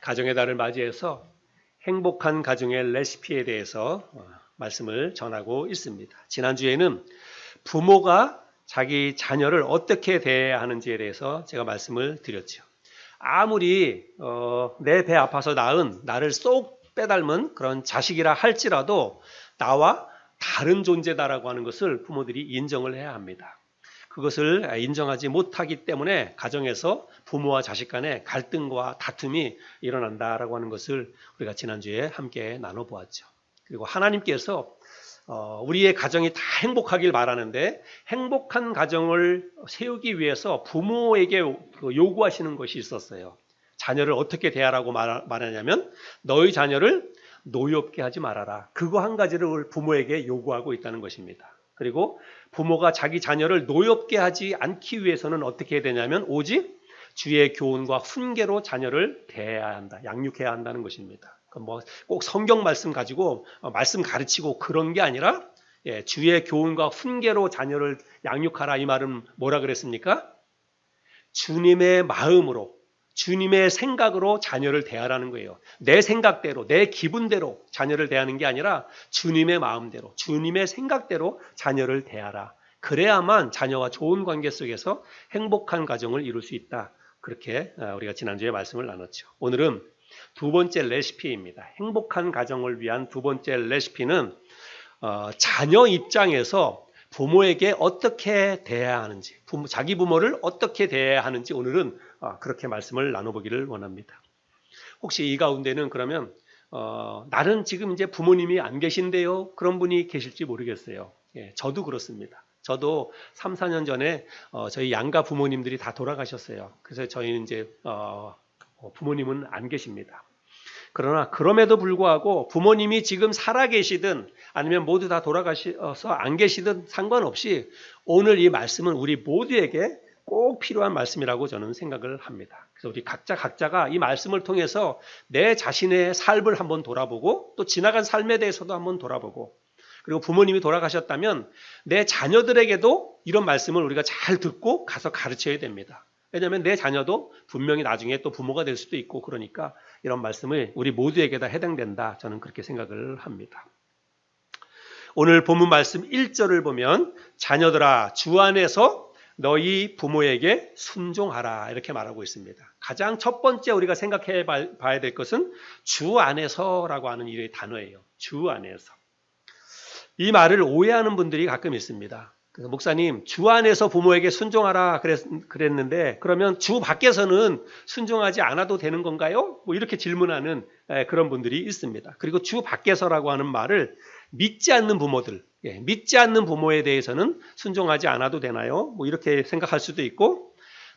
가정의 달을 맞이해서 행복한 가정의 레시피에 대해서 말씀을 전하고 있습니다. 지난주에는 부모가 자기 자녀를 어떻게 대해야 하는지에 대해서 제가 말씀을 드렸죠. 아무리 내 배 아파서 낳은 나를 쏙 빼닮은 그런 자식이라 할지라도 나와 다른 존재다라고 하는 것을 부모들이 인정을 해야 합니다. 그것을 인정하지 못하기 때문에 가정에서 부모와 자식 간의 갈등과 다툼이 일어난다라고 하는 것을 우리가 지난주에 함께 나눠보았죠. 그리고 하나님께서 우리의 가정이 다 행복하길 바라는데 행복한 가정을 세우기 위해서 부모에게 요구하시는 것이 있었어요. 자녀를 어떻게 대하라고 말하냐면 너희 자녀를 노엽게 하지 말아라. 그거 한 가지를 부모에게 요구하고 있다는 것입니다. 그리고 부모가 자기 자녀를 노엽게 하지 않기 위해서는 어떻게 해야 되냐면 오직 주의 교훈과 훈계로 자녀를 대해야 한다. 양육해야 한다는 것입니다. 뭐 꼭 성경 말씀 가지고 말씀 가르치고 그런 게 아니라 주의 교훈과 훈계로 자녀를 양육하라. 이 말은 뭐라 그랬습니까? 주님의 마음으로 주님의 생각으로 자녀를 대하라는 거예요. 내 생각대로 내 기분대로 자녀를 대하는 게 아니라 주님의 마음대로 주님의 생각대로 자녀를 대하라. 그래야만 자녀와 좋은 관계 속에서 행복한 가정을 이룰 수 있다. 그렇게 우리가 지난주에 말씀을 나눴죠. 오늘은 두 번째 레시피입니다. 행복한 가정을 위한 두 번째 레시피는 자녀 입장에서 부모에게 어떻게 대해야 하는지, 자기 부모를 어떻게 대해야 하는지 오늘은 그렇게 말씀을 나눠보기를 원합니다. 혹시 이 가운데는 그러면 나는 지금 이제 부모님이 안 계신데요. 그런 분이 계실지 모르겠어요. 저도 그렇습니다. 저도 3, 4년 전에 저희 양가 부모님들이 다 돌아가셨어요. 그래서 저희는 이제 부모님은 안 계십니다. 그러나 그럼에도 불구하고 부모님이 지금 살아계시든 아니면 모두 다 돌아가셔서 안 계시든 상관없이 오늘 이 말씀은 우리 모두에게 꼭 필요한 말씀이라고 저는 생각을 합니다. 그래서 우리 각자가 이 말씀을 통해서 내 자신의 삶을 한번 돌아보고 또 지나간 삶에 대해서도 한번 돌아보고 그리고 부모님이 돌아가셨다면 내 자녀들에게도 이런 말씀을 우리가 잘 듣고 가서 가르쳐야 됩니다. 왜냐하면 내 자녀도 분명히 나중에 또 부모가 될 수도 있고 그러니까 이런 말씀을 우리 모두에게 다 해당된다. 저는 그렇게 생각을 합니다. 오늘 본문 말씀 1절을 보면 자녀들아 주 안에서 너희 부모에게 순종하라 이렇게 말하고 있습니다. 가장 첫 번째 우리가 생각해 봐야 될 것은 주 안에서라고 하는 이 단어예요. 주 안에서. 이 말을 오해하는 분들이 가끔 있습니다. 그래서 목사님 주 안에서 부모에게 순종하라 그랬는데 그러면 주 밖에서는 순종하지 않아도 되는 건가요? 뭐 이렇게 질문하는 그런 분들이 있습니다. 그리고 주 밖에서라고 하는 말을 믿지 않는 부모들, 믿지 않는 부모에 대해서는 순종하지 않아도 되나요? 뭐 이렇게 생각할 수도 있고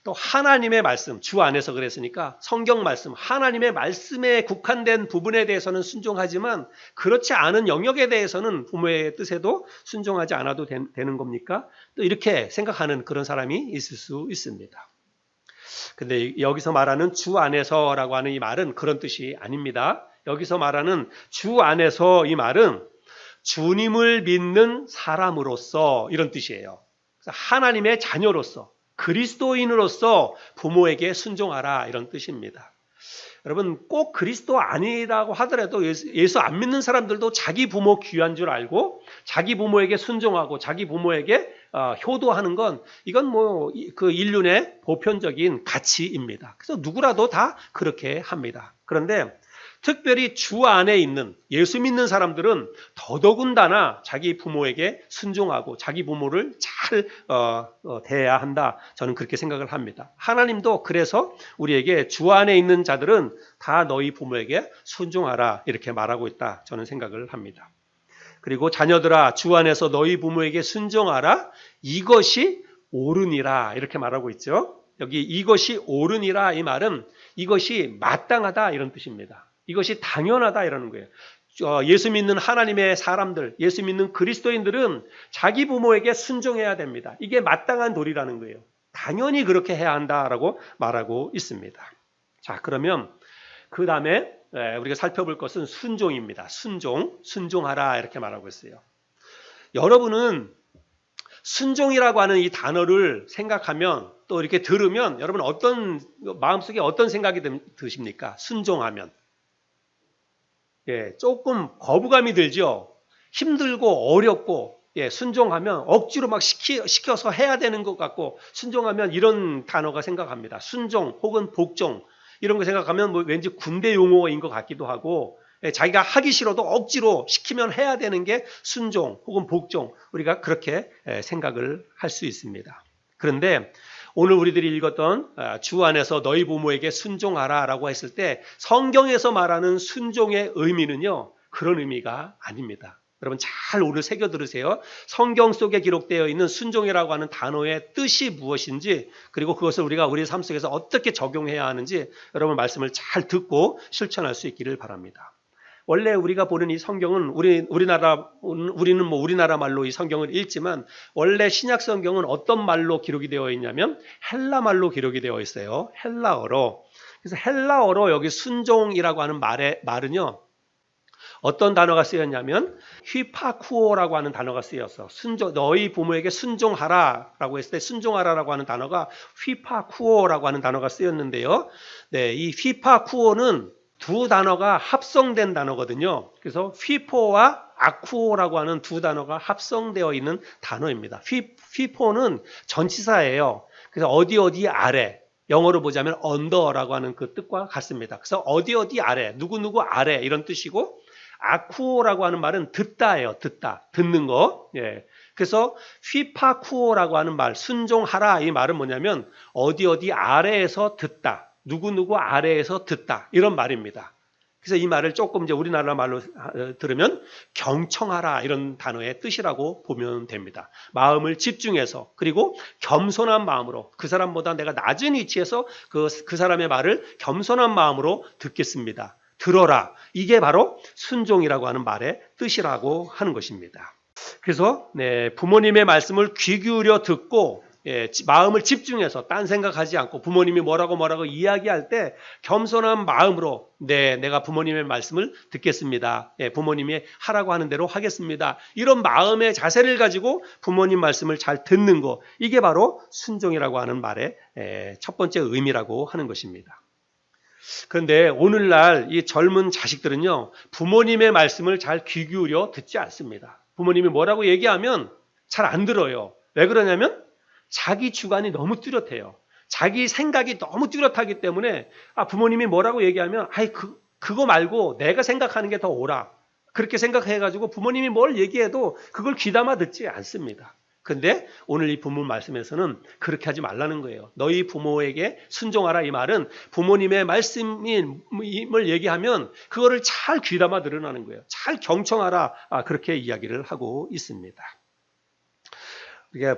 또 하나님의 말씀, 주 안에서 그랬으니까 성경 말씀, 하나님의 말씀에 국한된 부분에 대해서는 순종하지만 그렇지 않은 영역에 대해서는 부모의 뜻에도 순종하지 않아도 되는 겁니까? 또 이렇게 생각하는 그런 사람이 있을 수 있습니다. 근데 여기서 말하는 주 안에서라고 하는 이 말은 그런 뜻이 아닙니다. 여기서 말하는 주 안에서 이 말은 주님을 믿는 사람으로서 이런 뜻이에요. 하나님의 자녀로서 그리스도인으로서 부모에게 순종하라 이런 뜻입니다. 여러분 꼭 그리스도 아니라고 하더라도 예수 안 믿는 사람들도 자기 부모 귀한 줄 알고 자기 부모에게 순종하고 자기 부모에게 효도하는 건 이건 뭐 그 인륜의 보편적인 가치입니다. 그래서 누구라도 다 그렇게 합니다. 그런데 특별히 주 안에 있는 예수 믿는 사람들은 더더군다나 자기 부모에게 순종하고 자기 부모를 잘 대해야 한다. 저는 그렇게 생각을 합니다. 하나님도 그래서 우리에게 주 안에 있는 자들은 다 너희 부모에게 순종하라 이렇게 말하고 있다. 저는 생각을 합니다. 그리고 자녀들아 주 안에서 너희 부모에게 순종하라. 이것이 옳으니라 이렇게 말하고 있죠. 여기 이것이 옳으니라 이 말은 이것이 마땅하다 이런 뜻입니다. 이것이 당연하다 이러는 거예요. 예수 믿는 하나님의 사람들, 예수 믿는 그리스도인들은 자기 부모에게 순종해야 됩니다. 이게 마땅한 도리라는 거예요. 당연히 그렇게 해야 한다라고 말하고 있습니다. 자, 그러면 그 다음에 우리가 살펴볼 것은 순종입니다. 순종하라 이렇게 말하고 있어요. 여러분은 순종이라고 하는 이 단어를 생각하면 또 이렇게 들으면 여러분 마음속에 어떤 생각이 드십니까? 순종하면. 예, 조금 거부감이 들죠. 힘들고 어렵고, 예, 순종하면 억지로 막 시켜서 해야 되는 것 같고, 순종하면 이런 단어가 생각합니다. 순종 혹은 복종 이런 거 생각하면 뭐 왠지 군대 용어인 것 같기도 하고, 예, 자기가 하기 싫어도 억지로 시키면 해야 되는 게 순종 혹은 복종, 우리가 그렇게 생각을 할 수 있습니다. 그런데 오늘 우리들이 읽었던 주 안에서 너희 부모에게 순종하라라고 했을 때 성경에서 말하는 순종의 의미는요, 그런 의미가 아닙니다. 여러분 잘 오늘 새겨 들으세요. 성경 속에 기록되어 있는 순종이라고 하는 단어의 뜻이 무엇인지, 그리고 그것을 우리가 우리 삶 속에서 어떻게 적용해야 하는지 여러분 말씀을 잘 듣고 실천할 수 있기를 바랍니다. 원래 우리가 보는 이 성경은 우리는 뭐 우리나라 말로 이 성경을 읽지만 원래 신약 성경은 어떤 말로 기록이 되어 있냐면 헬라 말로 기록이 되어 있어요. 헬라어로. 그래서 헬라어로 여기 순종이라고 하는 말은요, 어떤 단어가 쓰였냐면 휘파쿠오라고 하는 단어가 쓰였어. 너희 부모에게 순종하라라고 했을 때 순종하라라고 하는 단어가 휘파쿠오라고 하는 단어가 쓰였는데요. 네, 이 휘파쿠오는 두 단어가 합성된 단어거든요. 그래서 휘포와 아쿠오라고 하는 두 단어가 합성되어 있는 단어입니다. 휘포는 전치사예요. 그래서 어디 아래, 영어로 보자면 under라고 하는 그 뜻과 같습니다. 그래서 어디 아래, 누구 아래 이런 뜻이고, 아쿠오라고 하는 말은 듣다예요. 듣는 거. 예. 그래서 휘파쿠오라고 하는 말, 순종하라, 이 말은 뭐냐면 어디 아래에서 듣다, 누구 아래에서 듣다, 이런 말입니다. 그래서 이 말을 조금 이제 우리나라 말로 들으면 경청하라, 이런 단어의 뜻이라고 보면 됩니다. 마음을 집중해서, 그리고 겸손한 마음으로, 그 사람보다 내가 낮은 위치에서 그 사람의 말을 겸손한 마음으로 듣겠습니다. 들어라. 이게 바로 순종이라고 하는 말의 뜻이라고 하는 것입니다. 그래서 부모님의 말씀을 귀 기울여 듣고, 마음을 집중해서 딴 생각하지 않고 부모님이 뭐라고 이야기할 때 겸손한 마음으로, 내가 부모님의 말씀을 듣겠습니다. 부모님이 하라고 하는 대로 하겠습니다. 이런 마음의 자세를 가지고 부모님 말씀을 잘 듣는 거, 이게 바로 순종이라고 하는 말의 첫 번째 의미라고 하는 것입니다. 그런데 오늘날 이 젊은 자식들은요, 부모님의 말씀을 잘 귀 기울여 듣지 않습니다. 부모님이 뭐라고 얘기하면 잘 안 들어요. 왜 그러냐면 자기 주관이 너무 뚜렷해요. 자기 생각이 너무 뚜렷하기 때문에 부모님이 뭐라고 얘기하면 그거 말고 내가 생각하는 게 더 옳아, 그렇게 생각해가지고 부모님이 뭘 얘기해도 그걸 귀담아 듣지 않습니다. 그런데 오늘 이 본문 말씀에서는 그렇게 하지 말라는 거예요. 너희 부모에게 순종하라, 이 말은 부모님의 말씀을 얘기하면 그거를 잘 귀담아 들으라는 거예요. 잘 경청하라, 그렇게 이야기를 하고 있습니다.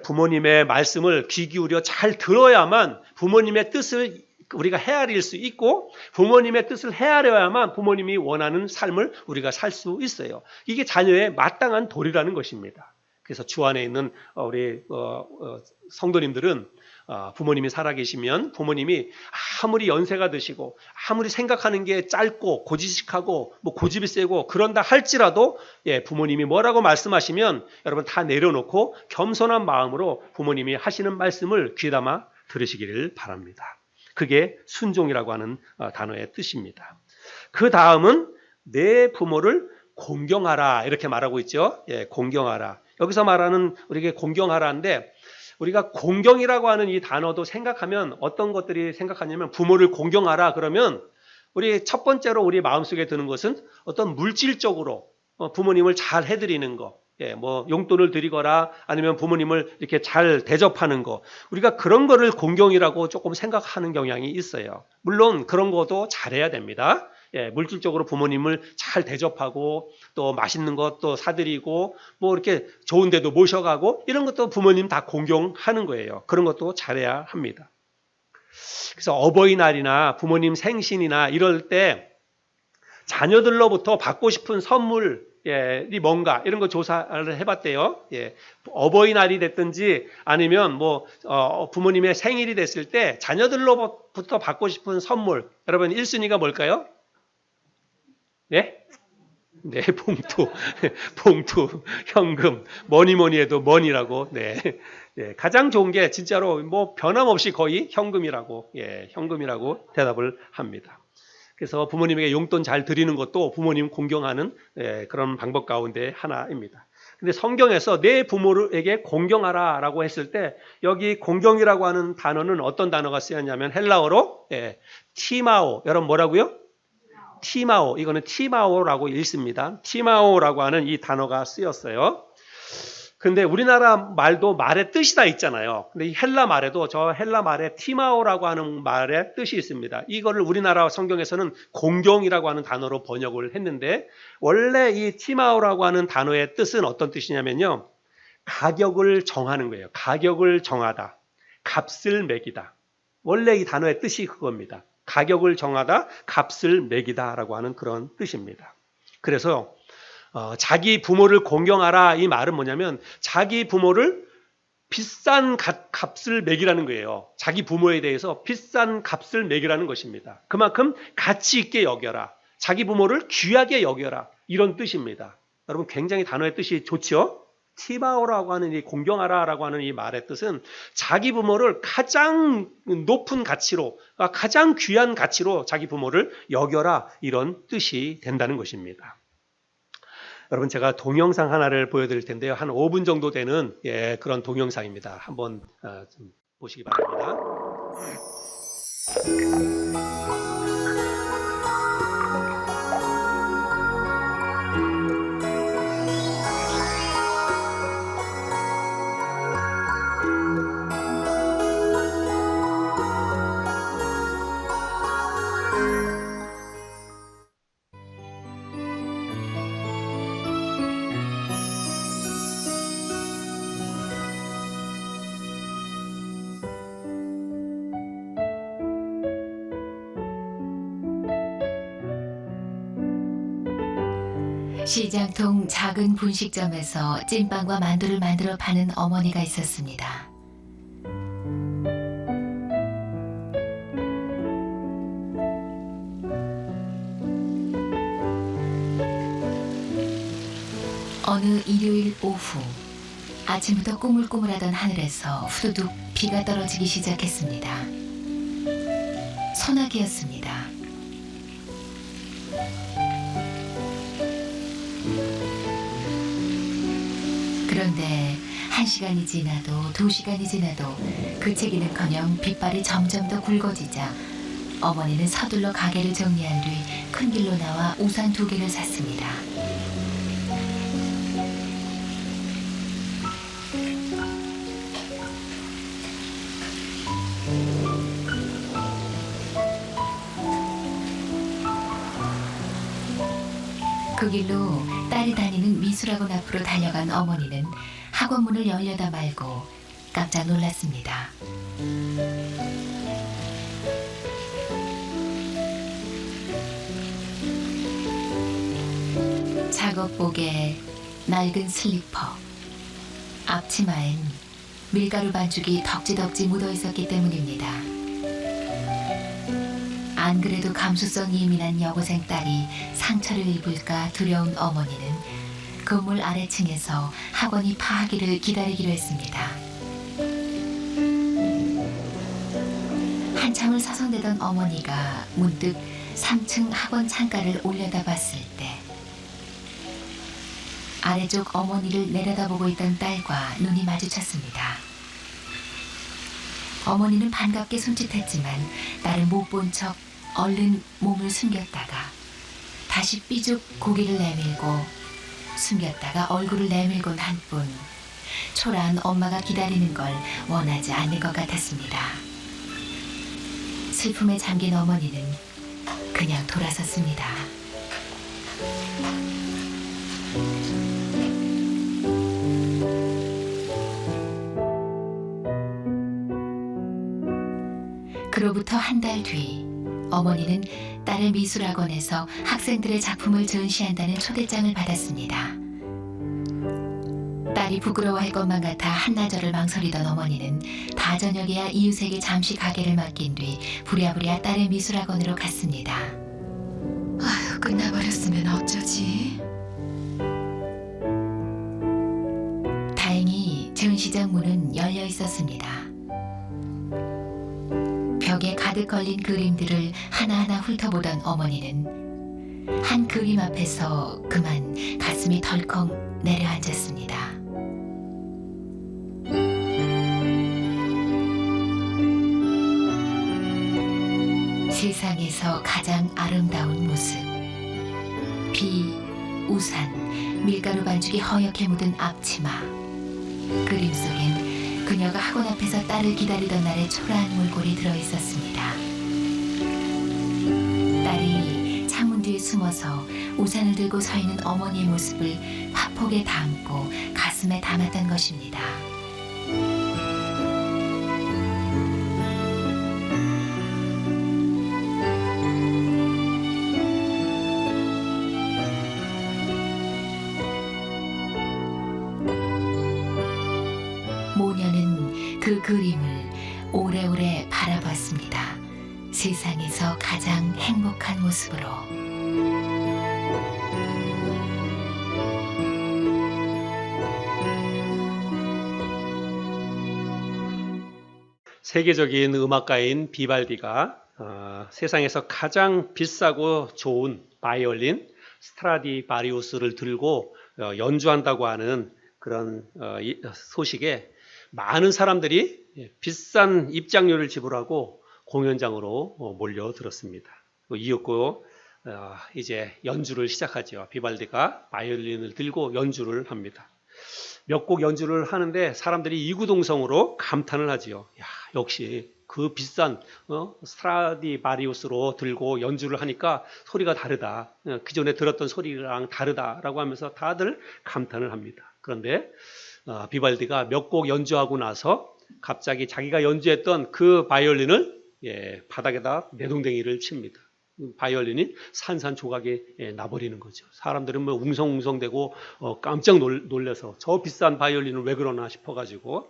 부모님의 말씀을 귀 기울여 잘 들어야만 부모님의 뜻을 우리가 헤아릴 수 있고, 부모님의 뜻을 헤아려야만 부모님이 원하는 삶을 우리가 살 수 있어요. 이게 자녀의 마땅한 도리라는 것입니다. 그래서 주 안에 있는 우리 성도님들은 부모님이 살아계시면 부모님이 아무리 연세가 드시고 아무리 생각하는 게 짧고 고지식하고 뭐 고집이 세고 그런다 할지라도, 부모님이 뭐라고 말씀하시면 여러분 다 내려놓고 겸손한 마음으로 부모님이 하시는 말씀을 귀담아 들으시기를 바랍니다. 그게 순종이라고 하는 단어의 뜻입니다. 그 다음은 내 부모를 공경하라, 이렇게 말하고 있죠. 공경하라. 여기서 말하는 우리에게 공경하라인데, 우리가 공경이라고 하는 이 단어도 생각하면 어떤 것들이 생각하냐면, 부모를 공경하라 그러면 우리 첫 번째로 우리 마음속에 드는 것은 어떤 물질적으로 부모님을 잘 해드리는 거, 뭐 용돈을 드리거나 아니면 부모님을 이렇게 잘 대접하는 거, 우리가 그런 거를 공경이라고 조금 생각하는 경향이 있어요. 물론 그런 것도 잘해야 됩니다. 물질적으로 부모님을 잘 대접하고 또 맛있는 것도 사드리고 뭐 이렇게 좋은 데도 모셔가고 이런 것도 부모님 다 공경하는 거예요. 그런 것도 잘해야 합니다. 그래서 어버이날이나 부모님 생신이나 이럴 때 자녀들로부터 받고 싶은 선물이 뭔가 이런 거 조사를 해봤대요. 어버이날이 됐든지 아니면 뭐 부모님의 생일이 됐을 때 자녀들로부터 받고 싶은 선물, 여러분 1순위가 뭘까요? 봉투, 현금, 뭐니 해도 머니라고, 예, 가장 좋은 게 진짜로 뭐 변함없이 거의 현금이라고, 예, 현금이라고 대답을 합니다. 그래서 부모님에게 용돈 잘 드리는 것도 부모님 공경하는 예, 그런 방법 가운데 하나입니다. 근데 성경에서 내 부모에게 공경하라라고 했을 때 여기 공경이라고 하는 단어는 어떤 단어가 쓰였냐면 헬라어로 예, 티마오. 여러분 뭐라고요? 티마오. 이거는 티마오라고 읽습니다. 티마오라고 하는 이 단어가 쓰였어요. 근데 우리나라 말도 말의 뜻이 다 있잖아요. 근데 이 헬라 말에도 저 헬라 말에 티마오라고 하는 말의 뜻이 있습니다. 이거를 우리나라 성경에서는 공경이라고 하는 단어로 번역을 했는데 원래 이 티마오라고 하는 단어의 뜻은 어떤 뜻이냐면요. 가격을 정하는 거예요. 가격을 정하다. 값을 매기다. 원래 이 단어의 뜻이 그겁니다. 가격을 정하다, 값을 매기다라고 하는 그런 뜻입니다. 그래서 자기 부모를 공경하라 이 말은 뭐냐면 자기 부모를 비싼 값을 매기라는 거예요. 자기 부모에 대해서 비싼 값을 매기라는 것입니다. 그만큼 가치 있게 여겨라. 자기 부모를 귀하게 여겨라. 이런 뜻입니다. 여러분 굉장히 단어의 뜻이 좋죠? 티바오라고 하는 이 공경하라라고 하는 이 말의 뜻은 자기 부모를 가장 높은 가치로, 가장 귀한 가치로 자기 부모를 여겨라 이런 뜻이 된다는 것입니다. 여러분 제가 동영상 하나를 보여드릴 텐데요. 한 5분 정도 되는 예, 그런 동영상입니다. 한번 좀 보시기 바랍니다. 시장통 작은 분식점에서 찐빵과 만두를 만들어 파는 어머니가 있었습니다. 어느 일요일 오후, 아침부터 꾸물꾸물하던 하늘에서 후두둑 비가 떨어지기 시작했습니다. 소나기였습니다. 그런데 1시간이 지나도 2시간이 지나도 그치기는커녕 빗발이 점점 더 굵어지자 어머니는 서둘러 가게를 정리한 뒤 큰 길로 나와 우산 2개를 샀습니다. 그 길로 딸이 다니는 미술학원 앞으로 달려간 어머니는 학원 문을 열려다 말고 깜짝 놀랐습니다. 작업복에 낡은 슬리퍼, 앞치마엔 밀가루 반죽이 덕지덕지 묻어 있었기 때문입니다. 안 그래도 감수성이 예민한 여고생 딸이 상처를 입을까 두려운 어머니는 건물 아래층에서 학원이 파하기를 기다리기로 했습니다. 한참을 서성대던 어머니가 문득 3층 학원 창가를 올려다봤을 때 아래쪽 어머니를 내려다보고 있던 딸과 눈이 마주쳤습니다. 어머니는 반갑게 손짓했지만 딸을 못 본 척 얼른 몸을 숨겼다가 다시 삐죽 고개를 내밀고 숨겼다가 얼굴을 내밀곤 한 뿐 초라한 엄마가 기다리는 걸 원하지 않는 것 같았습니다. 슬픔에 잠긴 어머니는 그냥 돌아섰습니다. 그로부터 한 달 뒤 어머니는 딸의 미술학원에서 학생들의 작품을 전시한다는 초대장을 받았습니다. 딸이 부끄러워할 것만 같아 한나절을 망설이던 어머니는 다저녁에야 이웃에게 잠시 가게를 맡긴 뒤 부랴부랴 딸의 미술학원으로 갔습니다. 아휴, 끝나버렸으면 어쩌지? 다행히 전시장 문은 열려 있었습니다. 벽에 가득 걸린 그림들을 하나하나 훑어보던 어머니는 한 그림 앞에서 그만 가슴이 덜컥 내려앉았습니다. 세상에서 가장 아름다운 모습. 비, 우산, 밀가루 반죽이 허옇게 묻은 앞치마. 그림 속엔 그녀가 학원 앞에서 딸을 기다리던 날의 초라한 몰골이 들어있었습니다. 딸이 창문 뒤에 숨어서 우산을 들고 서 있는 어머니의 모습을 화폭에 담고 가슴에 담았던 것입니다. 모녀는 그 그림을 오래오래 바라봤습니다. 세상에서 가장 행복한 모습으로. 세계적인 음악가인 비발디가 세상에서 가장 비싸고 좋은 바이올린 스트라디바리우스를 들고 연주한다고 하는 그런 소식에 많은 사람들이 비싼 입장료를 지불하고 공연장으로 몰려들었습니다. 이윽고 이제 연주를 시작하죠. 비발디가 바이올린을 들고 연주를 합니다. 몇 곡 연주를 하는데 사람들이 이구동성으로 감탄을 하지요. 야, 역시 그 비싼 스트라디바리우스로 들고 연주를 하니까 소리가 다르다. 그 전에 들었던 소리랑 다르다라고 하면서 다들 감탄을 합니다. 그런데 비발디가 몇 곡 연주하고 나서 갑자기 자기가 연주했던 그 바이올린을 바닥에다 내동댕이를 칩니다. 바이올린이 산산조각이 나버리는 거죠. 사람들은 뭐 웅성웅성대고 깜짝 놀라서 저 비싼 바이올린을 왜 그러나 싶어가지고,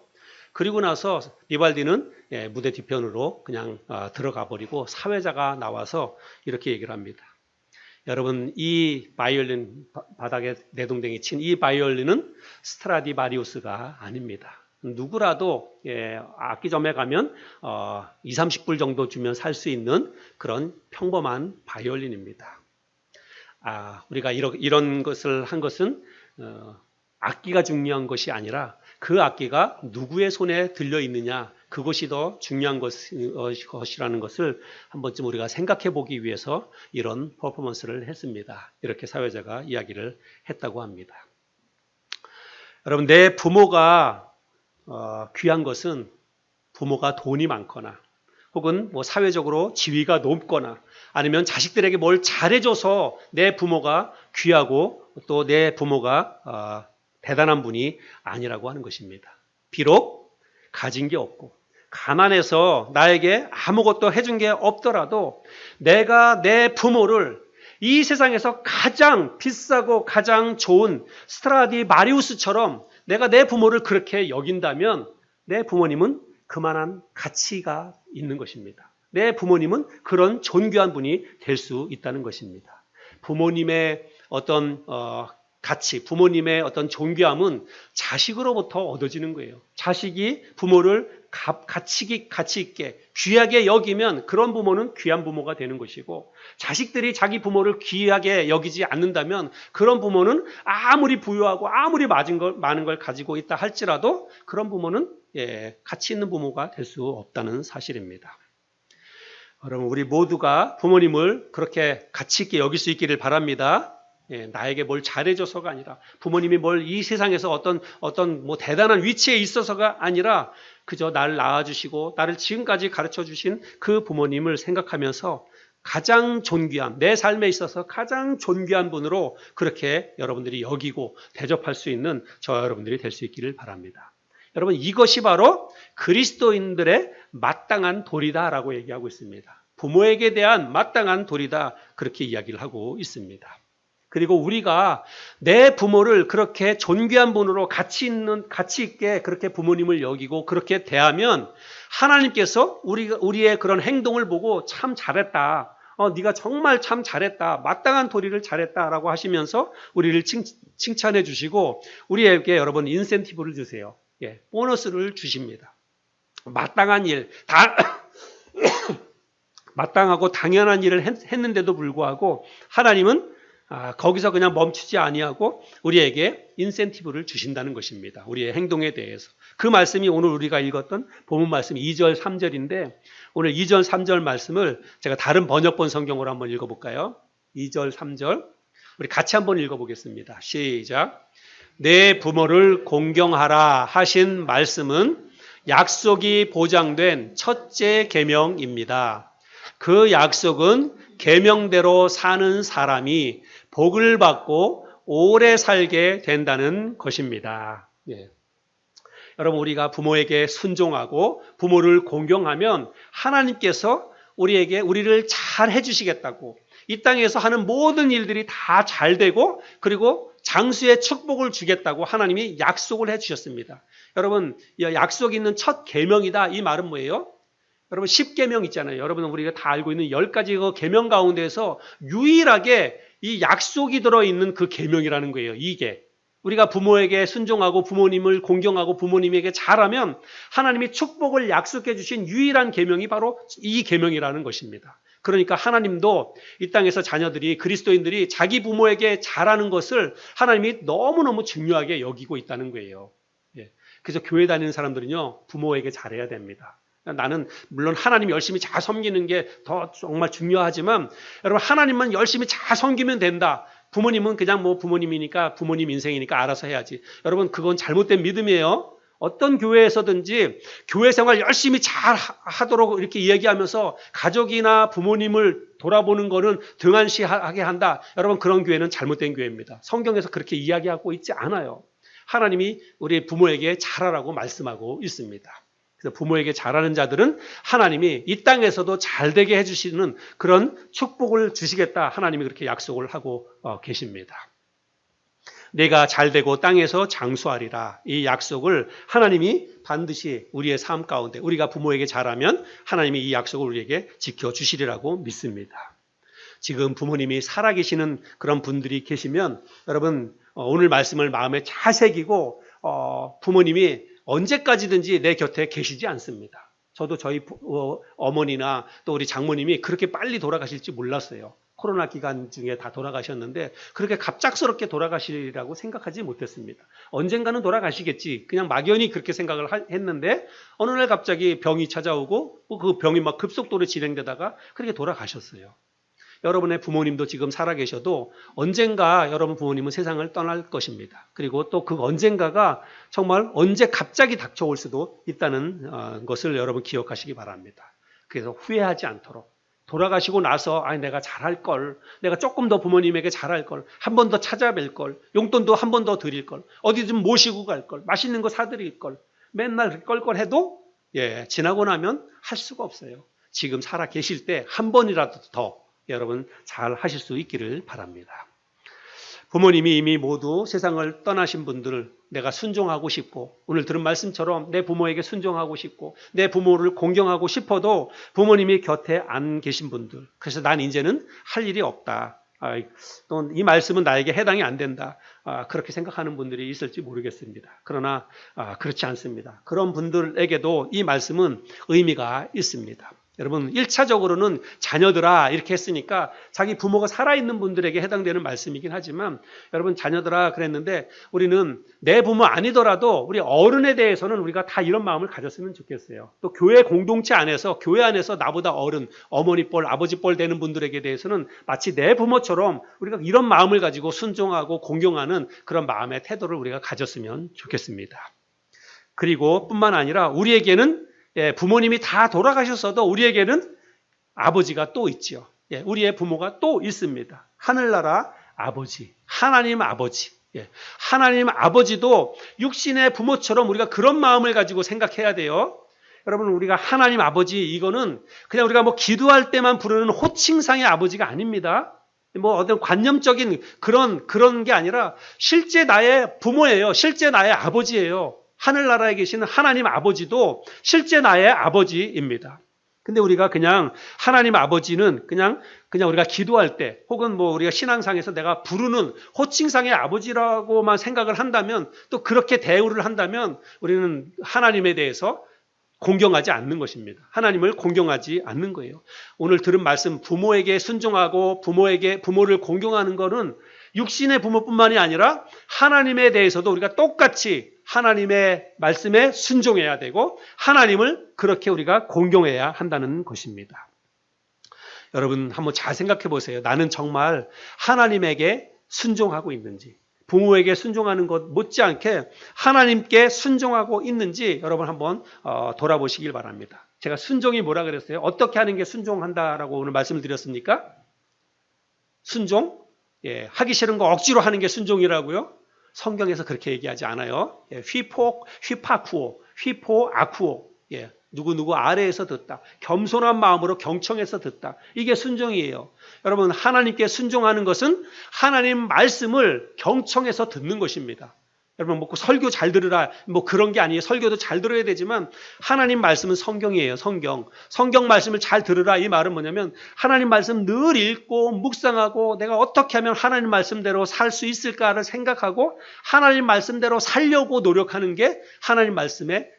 그리고 나서 비발디는 무대 뒤편으로 그냥 들어가 버리고 사회자가 나와서 이렇게 얘기를 합니다. 여러분, 이 바이올린, 바닥에 내동댕이 친 이 바이올린은 스트라디바리우스가 아닙니다. 누구라도 악기점에 가면 2, 30불 정도 주면 살 수 있는 그런 평범한 바이올린입니다. 우리가 이런 것을 한 것은 악기가 중요한 것이 아니라 그 악기가 누구의 손에 들려 있느냐, 그것이 더 중요한 것이라는 것을 한 번쯤 우리가 생각해 보기 위해서 이런 퍼포먼스를 했습니다. 이렇게 사회자가 이야기를 했다고 합니다. 여러분, 내 부모가 귀한 것은 부모가 돈이 많거나 혹은 뭐 사회적으로 지위가 높거나 아니면 자식들에게 뭘 잘해줘서 내 부모가 귀하고 또 내 부모가 대단한 분이 아니라고 하는 것입니다. 비록 가진 게 없고 가난해서 나에게 아무것도 해준 게 없더라도 내가 내 부모를 이 세상에서 가장 비싸고 가장 좋은 스트라디바리우스처럼 내가 내 부모를 그렇게 여긴다면 내 부모님은 그만한 가치가 있는 것입니다. 내 부모님은 그런 존귀한 분이 될 수 있다는 것입니다. 부모님의 어떤 가치, 부모님의 어떤 존귀함은 자식으로부터 얻어지는 거예요. 자식이 부모를 가치 있게 귀하게 여기면 그런 부모는 귀한 부모가 되는 것이고, 자식들이 자기 부모를 귀하게 여기지 않는다면 그런 부모는 아무리 부유하고 아무리 많은 걸 가지고 있다 할지라도 그런 부모는 가치 있는 부모가 될 수 없다는 사실입니다. 여러분, 우리 모두가 부모님을 그렇게 가치 있게 여길 수 있기를 바랍니다. 나에게 뭘 잘해줘서가 아니라, 부모님이 뭘 이 세상에서 어떤 뭐 대단한 위치에 있어서가 아니라 그저 나를 낳아주시고 나를 지금까지 가르쳐 주신 그 부모님을 생각하면서 가장 존귀한, 내 삶에 있어서 가장 존귀한 분으로 그렇게 여러분들이 여기고 대접할 수 있는 저와 여러분들이 될 수 있기를 바랍니다. 여러분, 이것이 바로 그리스도인들의 마땅한 도리다라고 얘기하고 있습니다. 부모에게 대한 마땅한 도리다, 그렇게 이야기를 하고 있습니다. 그리고 우리가 내 부모를 그렇게 존귀한 분으로 가치 있게 그렇게 부모님을 여기고 그렇게 대하면 하나님께서 우리의 그런 행동을 보고 참 잘했다. 네가 정말 참 잘했다. 마땅한 도리를 잘했다라고 하시면서 우리를 칭찬해 주시고 우리에게 여러분 인센티브를 주세요. 보너스를 주십니다. 마땅한 일, 다 마땅하고 당연한 일을 했는데도 불구하고 하나님은 거기서 그냥 멈추지 아니하고 우리에게 인센티브를 주신다는 것입니다. 우리의 행동에 대해서. 그 말씀이 오늘 우리가 읽었던 본문 말씀 2절, 3절인데 오늘 2절, 3절 말씀을 제가 다른 번역본 성경으로 한번 읽어볼까요? 2절, 3절 우리 같이 한번 읽어보겠습니다. 시작. 내 부모를 공경하라 하신 말씀은 약속이 보장된 첫째 계명입니다. 그 약속은 계명대로 사는 사람이 복을 받고 오래 살게 된다는 것입니다. 예. 여러분 우리가 부모에게 순종하고 부모를 공경하면 하나님께서 우리를 잘 해주시겠다고 이 땅에서 하는 모든 일들이 다 잘 되고 그리고 장수의 축복을 주겠다고 하나님이 약속을 해주셨습니다. 여러분 약속 있는 첫 계명이다 이 말은 뭐예요? 여러분 10계명 있잖아요. 여러분 우리가 다 알고 있는 10가지 그 계명 가운데서 유일하게 이 약속이 들어있는 그 계명이라는 거예요. 이게 우리가 부모에게 순종하고 부모님을 공경하고 부모님에게 잘하면 하나님이 축복을 약속해 주신 유일한 계명이 바로 이 계명이라는 것입니다. 그러니까 하나님도 이 땅에서 자녀들이 그리스도인들이 자기 부모에게 잘하는 것을 하나님이 너무너무 중요하게 여기고 있다는 거예요. 그래서 교회 다니는 사람들은요 부모에게 잘해야 됩니다. 나는 물론 하나님 열심히 잘 섬기는 게 더 정말 중요하지만 여러분 하나님만 열심히 잘 섬기면 된다. 부모님은 그냥 뭐 부모님이니까 부모님 인생이니까 알아서 해야지. 여러분 그건 잘못된 믿음이에요. 어떤 교회에서든지 교회 생활 열심히 잘 하도록 이렇게 이야기하면서 가족이나 부모님을 돌아보는 거는 등한시하게 한다. 여러분 그런 교회는 잘못된 교회입니다. 성경에서 그렇게 이야기하고 있지 않아요. 하나님이 우리 부모에게 잘하라고 말씀하고 있습니다. 그래서 부모에게 잘하는 자들은 하나님이 이 땅에서도 잘되게 해주시는 그런 축복을 주시겠다. 하나님이 그렇게 약속을 하고 계십니다. 내가 잘되고 땅에서 장수하리라. 이 약속을 하나님이 반드시 우리의 삶 가운데 우리가 부모에게 잘하면 하나님이 이 약속을 우리에게 지켜주시리라고 믿습니다. 지금 부모님이 살아계시는 그런 분들이 계시면 여러분 오늘 말씀을 마음에 잘 새기고 부모님이 언제까지든지 내 곁에 계시지 않습니다. 저도 저희 어머니나 또 우리 장모님이 그렇게 빨리 돌아가실지 몰랐어요. 코로나 기간 중에 다 돌아가셨는데 그렇게 갑작스럽게 돌아가시리라고 생각하지 못했습니다. 언젠가는 돌아가시겠지. 그냥 막연히 그렇게 생각을 했는데 어느 날 갑자기 병이 찾아오고 그 병이 막 급속도로 진행되다가 그렇게 돌아가셨어요. 여러분의 부모님도 지금 살아계셔도 언젠가 여러분 부모님은 세상을 떠날 것입니다. 그리고 또 그 언젠가가 정말 언제 갑자기 닥쳐올 수도 있다는 것을 여러분 기억하시기 바랍니다. 그래서 후회하지 않도록 돌아가시고 나서 내가 잘할 걸, 내가 조금 더 부모님에게 잘할 걸, 한 번 더 찾아뵐 걸, 용돈도 한 번 더 드릴 걸, 어디 좀 모시고 갈 걸, 맛있는 거 사드릴 걸, 맨날 껄껄해도 지나고 나면 할 수가 없어요. 지금 살아 계실 때 한 번이라도 더 여러분 잘 하실 수 있기를 바랍니다. 부모님이 이미 모두 세상을 떠나신 분들을 내가 순종하고 싶고 오늘 들은 말씀처럼 내 부모에게 순종하고 싶고 내 부모를 공경하고 싶어도 부모님이 곁에 안 계신 분들 그래서 난 이제는 할 일이 없다. 또 이 말씀은 나에게 해당이 안 된다. 그렇게 생각하는 분들이 있을지 모르겠습니다. 그러나 그렇지 않습니다. 그런 분들에게도 이 말씀은 의미가 있습니다. 여러분 1차적으로는 자녀들아 이렇게 했으니까 자기 부모가 살아있는 분들에게 해당되는 말씀이긴 하지만 여러분 자녀들아 그랬는데 우리는 내 부모 아니더라도 우리 어른에 대해서는 우리가 다 이런 마음을 가졌으면 좋겠어요. 또 교회 공동체 안에서 교회 안에서 나보다 어른 어머니 뻘 아버지 뻘 되는 분들에게 대해서는 마치 내 부모처럼 우리가 이런 마음을 가지고 순종하고 공경하는 그런 마음의 태도를 우리가 가졌으면 좋겠습니다. 그리고 뿐만 아니라 우리에게는 부모님이 다 돌아가셨어도 우리에게는 아버지가 또 있죠. 우리의 부모가 또 있습니다. 하늘나라 아버지, 하나님 아버지. 하나님 아버지도 육신의 부모처럼 우리가 그런 마음을 가지고 생각해야 돼요. 여러분 우리가 하나님 아버지 이거는 그냥 우리가 뭐 기도할 때만 부르는 호칭상의 아버지가 아닙니다. 뭐 어떤 관념적인 그런 게 아니라 실제 나의 부모예요. 실제 나의 아버지예요. 하늘나라에 계시는 하나님 아버지도 실제 나의 아버지입니다. 근데 우리가 그냥 하나님 아버지는 그냥 우리가 기도할 때 혹은 뭐 우리가 신앙상에서 내가 부르는 호칭상의 아버지라고만 생각을 한다면 또 그렇게 대우를 한다면 우리는 하나님에 대해서 공경하지 않는 것입니다. 하나님을 공경하지 않는 거예요. 오늘 들은 말씀 부모에게 순종하고 부모를 공경하는 것은 육신의 부모뿐만이 아니라 하나님에 대해서도 우리가 똑같이 하나님의 말씀에 순종해야 되고 하나님을 그렇게 우리가 공경해야 한다는 것입니다. 여러분 한번 잘 생각해 보세요. 나는 정말 하나님에게 순종하고 있는지, 부모에게 순종하는 것 못지않게 하나님께 순종하고 있는지 여러분 한번 돌아보시길 바랍니다. 제가 순종이 뭐라 그랬어요? 어떻게 하는 게 순종한다라고 오늘 말씀을 드렸습니까? 순종? 예, 하기 싫은 거 억지로 하는 게 순종이라고요? 성경에서 그렇게 얘기하지 않아요. 예, 휘포아쿠오. 예, 누구 아래에서 듣다. 겸손한 마음으로 경청해서 듣다. 이게 순종이에요. 여러분 하나님께 순종하는 것은 하나님 말씀을 경청해서 듣는 것입니다. 여러분 뭐 설교 잘 들으라 뭐 그런 게 아니에요. 설교도 잘 들어야 되지만 하나님 말씀은 성경이에요. 성경 말씀을 잘 들으라 이 말은 뭐냐면 하나님 말씀 늘 읽고 묵상하고 내가 어떻게 하면 하나님 말씀대로 살 수 있을까를 생각하고 하나님 말씀대로 살려고 노력하는 게 하나님 말씀에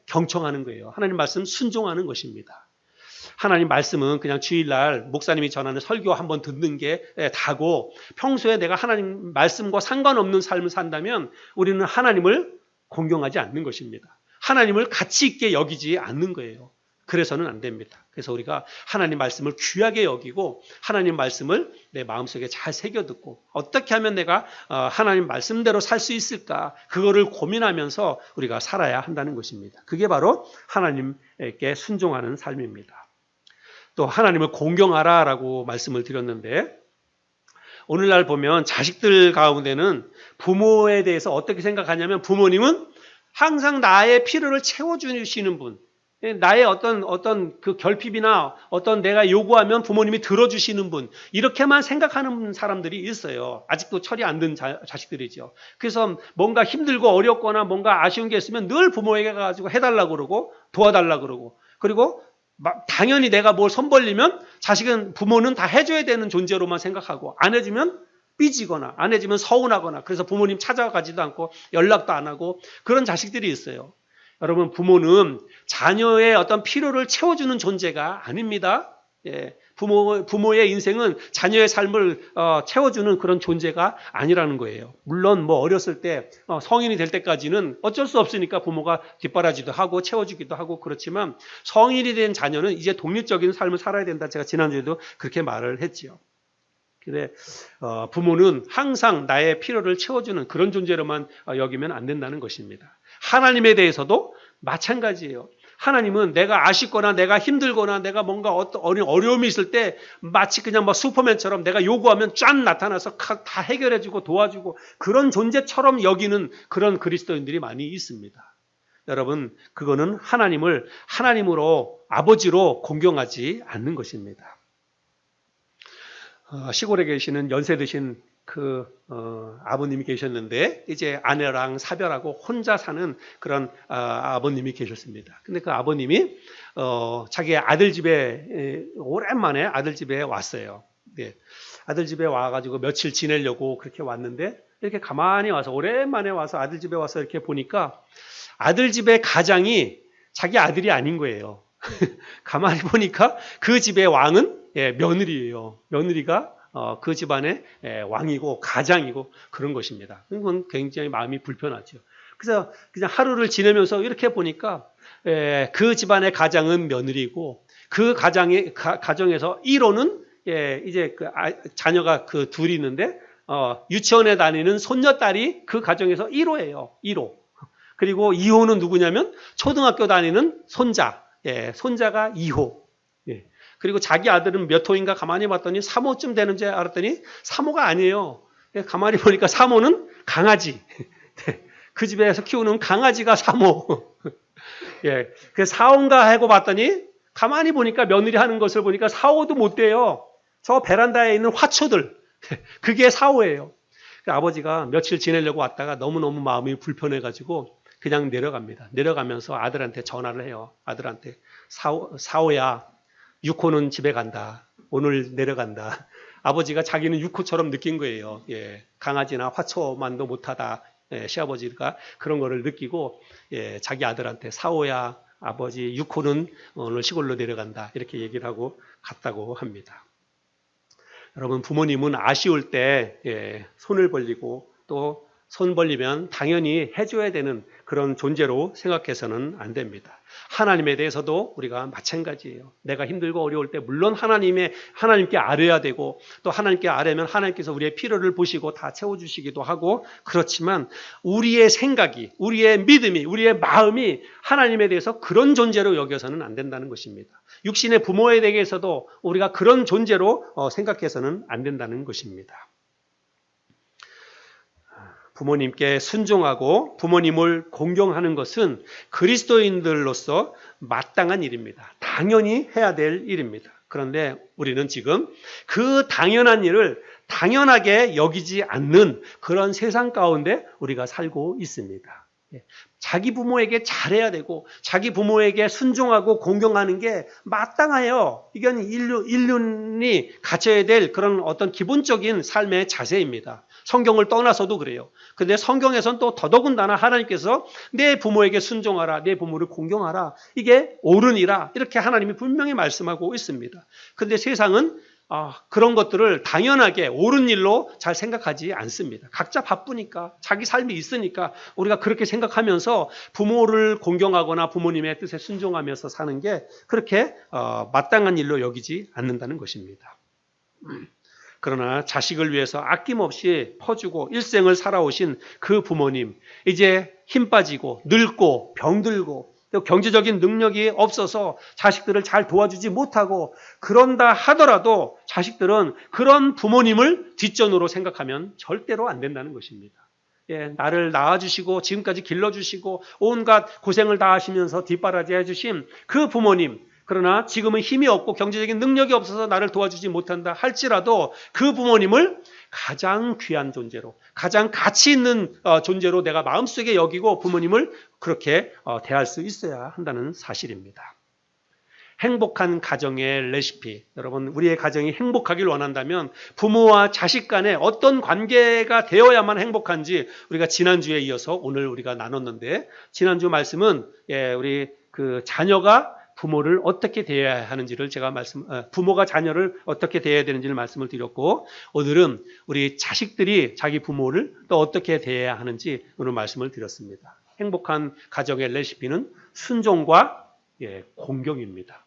경청하는 거예요. 하나님 말씀 순종하는 것입니다. 하나님 말씀은 그냥 주일날 목사님이 전하는 설교 한번 듣는 게 다고 평소에 내가 하나님 말씀과 상관없는 삶을 산다면 우리는 하나님을 공경하지 않는 것입니다. 하나님을 가치 있게 여기지 않는 거예요. 그래서는 안 됩니다. 그래서 우리가 하나님 말씀을 귀하게 여기고 하나님 말씀을 내 마음속에 잘 새겨 듣고 어떻게 하면 내가 하나님 말씀대로 살 수 있을까 그거를 고민하면서 우리가 살아야 한다는 것입니다. 그게 바로 하나님께 순종하는 삶입니다. 또 하나님을 공경하라라고 말씀을 드렸는데 오늘날 보면 자식들 가운데는 부모에 대해서 어떻게 생각하냐면 부모님은 항상 나의 필요를 채워주시는 분, 나의 어떤 그 결핍이나 어떤 내가 요구하면 부모님이 들어주시는 분 이렇게만 생각하는 사람들이 있어요. 아직도 철이 안 든 자식들이죠. 그래서 뭔가 힘들고 어렵거나 뭔가 아쉬운 게 있으면 늘 부모에게 가가지고 해달라고 그러고 도와달라고 그러고 그리고 당연히 내가 뭘 손 벌리면 부모는 다 해줘야 되는 존재로만 생각하고 안 해주면 삐지거나 안 해주면 서운하거나 그래서 부모님 찾아가지도 않고 연락도 안 하고 그런 자식들이 있어요. 여러분 부모는 자녀의 어떤 필요를 채워주는 존재가 아닙니다. 예, 부모의 인생은 자녀의 삶을 채워주는 그런 존재가 아니라는 거예요. 물론 뭐 어렸을 때 성인이 될 때까지는 어쩔 수 없으니까 부모가 뒷바라지도 하고 채워주기도 하고 그렇지만 성인이 된 자녀는 이제 독립적인 삶을 살아야 된다. 제가 지난주에도 그렇게 말을 했지요. 근데 부모는 항상 나의 필요를 채워주는 그런 존재로만 여기면 안 된다는 것입니다. 하나님에 대해서도 마찬가지예요. 하나님은 내가 아쉽거나 내가 힘들거나 내가 뭔가 어떤 어려움이 있을 때 마치 그냥 뭐 슈퍼맨처럼 내가 요구하면 쫙 나타나서 다 해결해주고 도와주고 그런 존재처럼 여기는 그런 그리스도인들이 많이 있습니다. 여러분 그거는 하나님을 하나님으로 아버지로 공경하지 않는 것입니다. 시골에 계시는 연세 드신 아버님이 계셨는데 이제 아내랑 사별하고 혼자 사는 그런 아버님이 계셨습니다. 근데 그 아버님이 자기 아들 집에 오랜만에 아들 집에 왔어요. 네. 아들 집에 와가지고 며칠 지내려고 그렇게 왔는데 이렇게 가만히 와서 오랜만에 와서 아들 집에 와서 이렇게 보니까 아들 집의 가장이 자기 아들이 아닌 거예요. 가만히 보니까 그 집의 왕은 며느리예요. 며느리가 그 집안의 왕이고 가장이고 그런 것입니다. 그건 굉장히 마음이 불편하죠. 그래서 그냥 하루를 지내면서 이렇게 보니까 그 집안의 가장은 며느리고 그 가정에서 1호는 이제 자녀가 그 둘이 있는데 유치원에 다니는 손녀딸이 그 가정에서 1호예요. 1호. 그리고 2호는 누구냐면 초등학교 다니는 손자. 손자가 2호. 그리고 자기 아들은 몇 호인가 가만히 봤더니 3호쯤 되는 줄 알았더니 3호가 아니에요. 가만히 보니까 3호는 강아지. 그 집에서 키우는 강아지가 3호. 그 4호인가 하고 봤더니 가만히 보니까 며느리 하는 것을 보니까 4호도 못 돼요. 저 베란다에 있는 화초들. 그게 4호예요. 아버지가 며칠 지내려고 왔다가 너무너무 마음이 불편해가지고 그냥 내려갑니다. 내려가면서 아들한테 전화를 해요. 아들한테 4호야. 6호는 집에 간다. 오늘 내려간다. 아버지가 자기는 6호처럼 느낀 거예요. 강아지나 화초만도 못하다. 시아버지가 그런 거를 느끼고 자기 아들한테 4호야 아버지 6호는 오늘 시골로 내려간다. 이렇게 얘기를 하고 갔다고 합니다. 여러분, 부모님은 아쉬울 때 손을 벌리고 또 손 벌리면 당연히 해줘야 되는 그런 존재로 생각해서는 안 됩니다. 하나님에 대해서도 우리가 마찬가지예요. 내가 힘들고 어려울 때 물론 하나님께 아뢰야 되고 또 하나님께 아뢰면 하나님께서 우리의 필요를 보시고 다 채워주시기도 하고 그렇지만 우리의 생각이, 우리의 믿음이, 우리의 마음이 하나님에 대해서 그런 존재로 여겨서는 안 된다는 것입니다. 육신의 부모에 대해서도 우리가 그런 존재로 생각해서는 안 된다는 것입니다. 부모님께 순종하고 부모님을 공경하는 것은 그리스도인들로서 마땅한 일입니다. 당연히 해야 될 일입니다. 그런데 우리는 지금 그 당연한 일을 당연하게 여기지 않는 그런 세상 가운데 우리가 살고 있습니다. 자기 부모에게 잘해야 되고 자기 부모에게 순종하고 공경하는 게 마땅해요. 이건 인륜이 갖춰야 될 그런 어떤 기본적인 삶의 자세입니다. 성경을 떠나서도 그래요. 그런데 성경에서는 또 더더군다나 하나님께서 내 부모에게 순종하라, 내 부모를 공경하라, 이게 옳으니라 이렇게 하나님이 분명히 말씀하고 있습니다. 그런데 세상은 그런 것들을 당연하게 옳은 일로 잘 생각하지 않습니다. 각자 바쁘니까 자기 삶이 있으니까 우리가 그렇게 생각하면서 부모를 공경하거나 부모님의 뜻에 순종하면서 사는 게 그렇게 마땅한 일로 여기지 않는다는 것입니다. 그러나 자식을 위해서 아낌없이 퍼주고 일생을 살아오신 그 부모님, 이제 힘 빠지고 늙고 병들고 또 경제적인 능력이 없어서 자식들을 잘 도와주지 못하고 그런다 하더라도 자식들은 그런 부모님을 뒷전으로 생각하면 절대로 안 된다는 것입니다. 나를 낳아주시고 지금까지 길러주시고 온갖 고생을 다 하시면서 뒷바라지 해주신 그 부모님, 그러나 지금은 힘이 없고 경제적인 능력이 없어서 나를 도와주지 못한다 할지라도 그 부모님을 가장 귀한 존재로, 가장 가치 있는 존재로 내가 마음속에 여기고 부모님을 그렇게 대할 수 있어야 한다는 사실입니다. 행복한 가정의 레시피. 여러분, 우리의 가정이 행복하길 원한다면 부모와 자식 간에 어떤 관계가 되어야만 행복한지 우리가 지난주에 이어서 오늘 우리가 나눴는데, 지난주 말씀은 우리 그 자녀가 부모를 어떻게 대해야 하는지를 부모가 자녀를 어떻게 대해야 되는지를 말씀을 드렸고, 오늘은 우리 자식들이 자기 부모를 또 어떻게 대해야 하는지 오늘 말씀을 드렸습니다. 행복한 가정의 레시피는 순종과 공경입니다.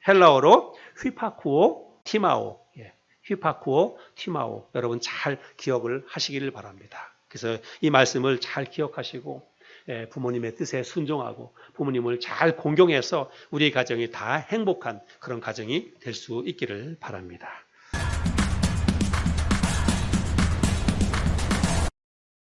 헬라어로 휘파쿠오 티마오, 휘파쿠오 티마오, 여러분 잘 기억을 하시기를 바랍니다. 그래서 이 말씀을 잘 기억하시고 부모님의 뜻에 순종하고 부모님을 잘 공경해서 우리 가정이 다 행복한 그런 가정이 될 수 있기를 바랍니다.